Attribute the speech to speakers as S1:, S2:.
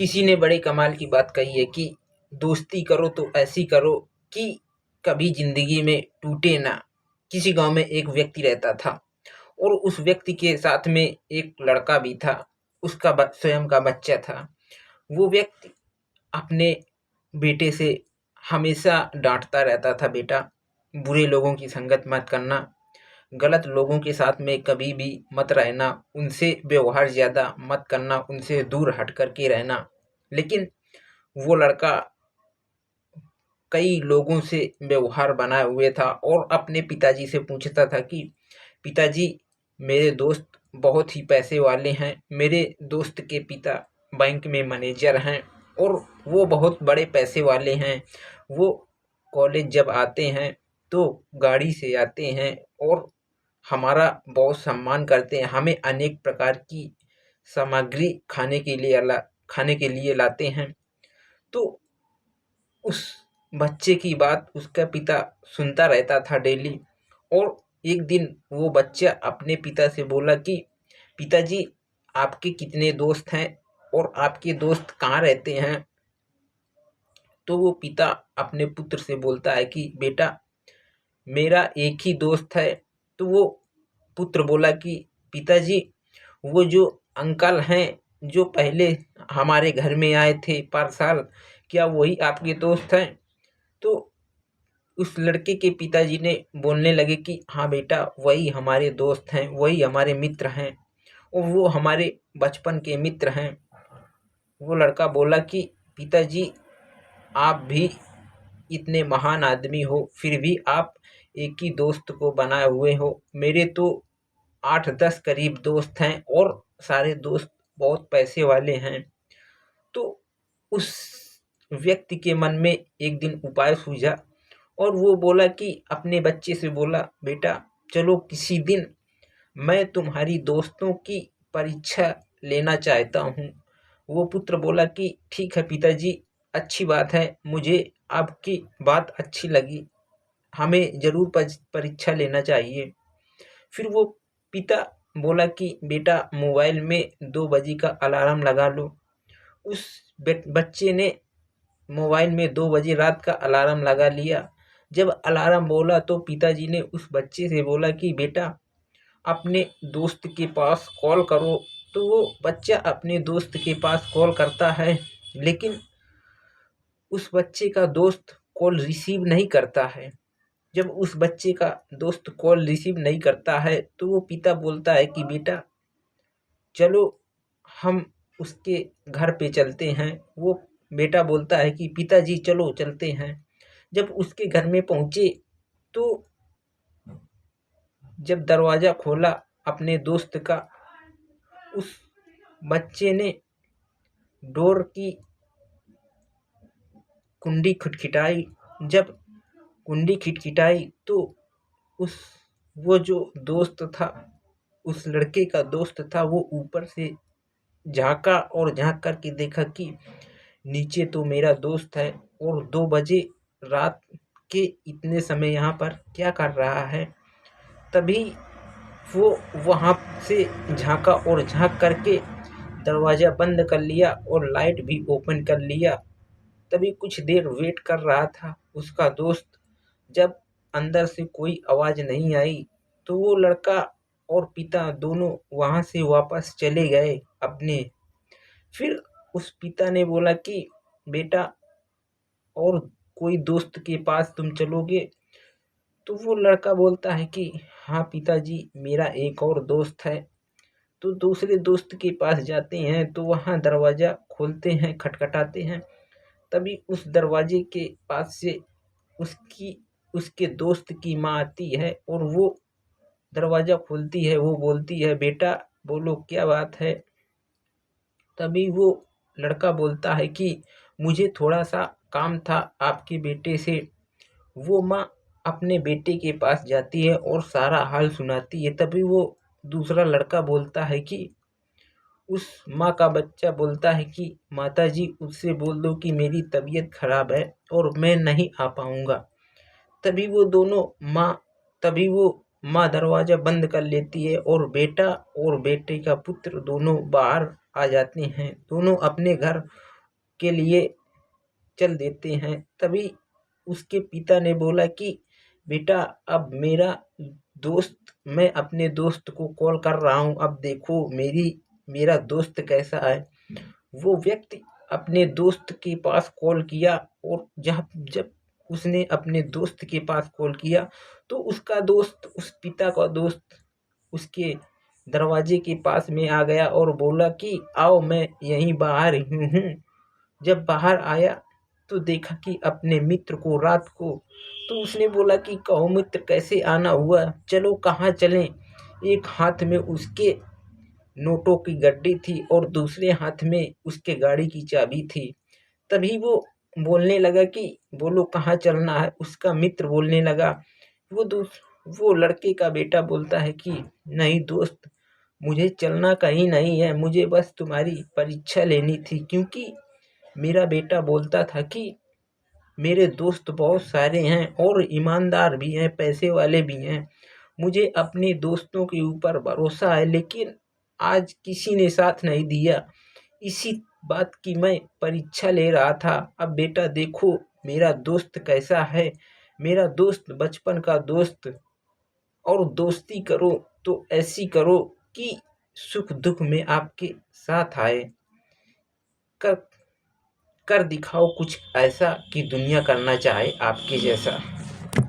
S1: किसी ने बड़े कमाल की बात कही है कि दोस्ती करो तो ऐसी करो कि कभी जिंदगी में टूटे ना। किसी गांव में एक व्यक्ति रहता था और उस व्यक्ति के साथ में एक लड़का भी था। उसका स्वयं का बच्चा था। वो व्यक्ति अपने बेटे से हमेशा डांटता रहता था, बेटा बुरे लोगों की संगत मत करना, गलत लोगों के साथ में कभी भी मत रहना, उनसे व्यवहार ज़्यादा मत करना, उनसे दूर हट कर के रहना। लेकिन वो लड़का कई लोगों से व्यवहार बनाए हुए था और अपने पिताजी से पूछता था कि पिताजी, मेरे दोस्त बहुत ही पैसे वाले हैं, मेरे दोस्त के पिता बैंक में मैनेजर हैं और वो बहुत बड़े पैसे वाले हैं। वो कॉलेज जब आते हैं तो गाड़ी से आते हैं और हमारा बहुत सम्मान करते हैं, हमें अनेक प्रकार की सामग्री खाने के लिए लाते हैं। तो उस बच्चे की बात उसका पिता सुनता रहता था डेली। और एक दिन वो बच्चा अपने पिता से बोला कि पिताजी, आपके कितने दोस्त हैं और आपके दोस्त कहाँ रहते हैं? तो वो पिता अपने पुत्र से बोलता है कि बेटा, मेरा एक ही दोस्त है। तो वो पुत्र बोला कि पिताजी, वो जो अंकल हैं जो पहले हमारे घर में आए थे पर साल, क्या वही आपके दोस्त हैं? तो उस लड़के के पिताजी ने बोलने लगे कि हाँ बेटा, वही हमारे दोस्त हैं, वही हमारे मित्र हैं और वो हमारे बचपन के मित्र हैं। वो लड़का बोला कि पिताजी, आप भी इतने महान आदमी हो, फिर भी आप एक ही दोस्त को बनाए हुए हो। मेरे तो 8-10 करीब दोस्त हैं और सारे दोस्त बहुत पैसे वाले हैं। तो उस व्यक्ति के मन में एक दिन उपाय सूझा और वो बोला कि अपने बच्चे से बोला, बेटा चलो किसी दिन मैं तुम्हारी दोस्तों की परीक्षा लेना चाहता हूँ। वो पुत्र बोला कि ठीक है पिताजी, अच्छी बात है, मुझे आपकी बात अच्छी लगी, हमें जरूर परीक्षा लेना चाहिए। फिर वो पिता बोला कि बेटा मोबाइल में 2 बजे का अलार्म लगा लो। उस बच्चे ने मोबाइल में 2 बजे रात का अलार्म लगा लिया। जब अलार्म बोला तो पिताजी ने उस बच्चे से बोला कि बेटा अपने दोस्त के पास कॉल करो। तो वो बच्चा अपने दोस्त के पास कॉल करता है, लेकिन उस बच्चे का दोस्त कॉल रिसीव नहीं करता है। जब उस बच्चे का दोस्त कॉल रिसीव नहीं करता है तो वो पिता बोलता है कि बेटा चलो हम उसके घर पे चलते हैं। वो बेटा बोलता है कि पिताजी चलो चलते हैं। जब उसके घर में पहुंचे तो जब दरवाजा खोला अपने दोस्त का, उस बच्चे ने डोर की कुंडी खटखटाई। जब कुंडी खटखटाई तो उस वो जो दोस्त था, उस लड़के का दोस्त था, वो ऊपर से झांका और झांक करके देखा कि नीचे तो मेरा दोस्त है और 2 बजे रात के इतने समय यहाँ पर क्या कर रहा है। तभी वो वहाँ से झांका और झांक करके दरवाज़ा बंद कर लिया और लाइट भी ओपन कर लिया। तभी कुछ देर वेट कर रहा था उसका दोस्त। जब अंदर से कोई आवाज़ नहीं आई तो वो लड़का और पिता दोनों वहाँ से वापस चले गए अपने। फिर उस पिता ने बोला कि बेटा और कोई दोस्त के पास तुम चलोगे? तो वो लड़का बोलता है कि हाँ पिताजी, मेरा एक और दोस्त है। तो दूसरे दोस्त के पास जाते हैं तो वहाँ दरवाज़ा खोलते हैं, खटखटाते हैं। तभी उस दरवाजे के पास से उसके दोस्त की माँ आती है और वो दरवाज़ा खोलती है। वो बोलती है, बेटा बोलो क्या बात है? तभी वो लड़का बोलता है कि मुझे थोड़ा सा काम था आपके बेटे से। वो माँ अपने बेटे के पास जाती है और सारा हाल सुनाती है। तभी वो दूसरा लड़का बोलता है कि उस माँ का बच्चा बोलता है कि माताजी, उससे बोल दो कि मेरी तबीयत खराब है और मैं नहीं आ पाऊँगा। तभी वो दोनों माँ तभी वो माँ दरवाज़ा बंद कर लेती है और बेटा और बेटे का पुत्र दोनों बाहर आ जाते हैं। दोनों अपने घर के लिए चल देते हैं। तभी उसके पिता ने बोला कि बेटा, अब मैं अपने दोस्त को कॉल कर रहा हूँ, अब देखो मेरा दोस्त कैसा है। वो व्यक्ति अपने दोस्त के पास कॉल किया, और जब उसने अपने दोस्त के पास कॉल किया तो उसका दोस्त, उस पिता का दोस्त, उसके दरवाजे के पास में आ गया और बोला कि आओ, मैं यहीं बाहर ही हूँ। जब बाहर आया तो देखा कि अपने मित्र को रात को, तो उसने बोला कि कहो मित्र, कैसे आना हुआ, चलो कहाँ चलें। एक हाथ में उसके नोटों की गड्डी थी और दूसरे हाथ में उसके गाड़ी की चाबी थी। तभी वो बोलने लगा कि बोलो कहाँ चलना है। उसका मित्र बोलने लगा, वो दोस्त वो लड़के का बेटा बोलता है कि नहीं दोस्त, मुझे चलना कहीं नहीं है, मुझे बस तुम्हारी परीक्षा लेनी थी, क्योंकि मेरा बेटा बोलता था कि मेरे दोस्त बहुत सारे हैं और ईमानदार भी हैं, पैसे वाले भी हैं। मुझे अपने दोस्तों के ऊपर भरोसा है, लेकिन आज किसी ने साथ नहीं दिया। इसी बात की मैं परीक्षा ले रहा था। अब बेटा देखो मेरा दोस्त कैसा है, मेरा दोस्त बचपन का दोस्त, और दोस्ती करो तो ऐसी करो कि सुख दुख में आपके साथ आए। कर कर दिखाओ कुछ ऐसा कि दुनिया करना चाहे आपके जैसा।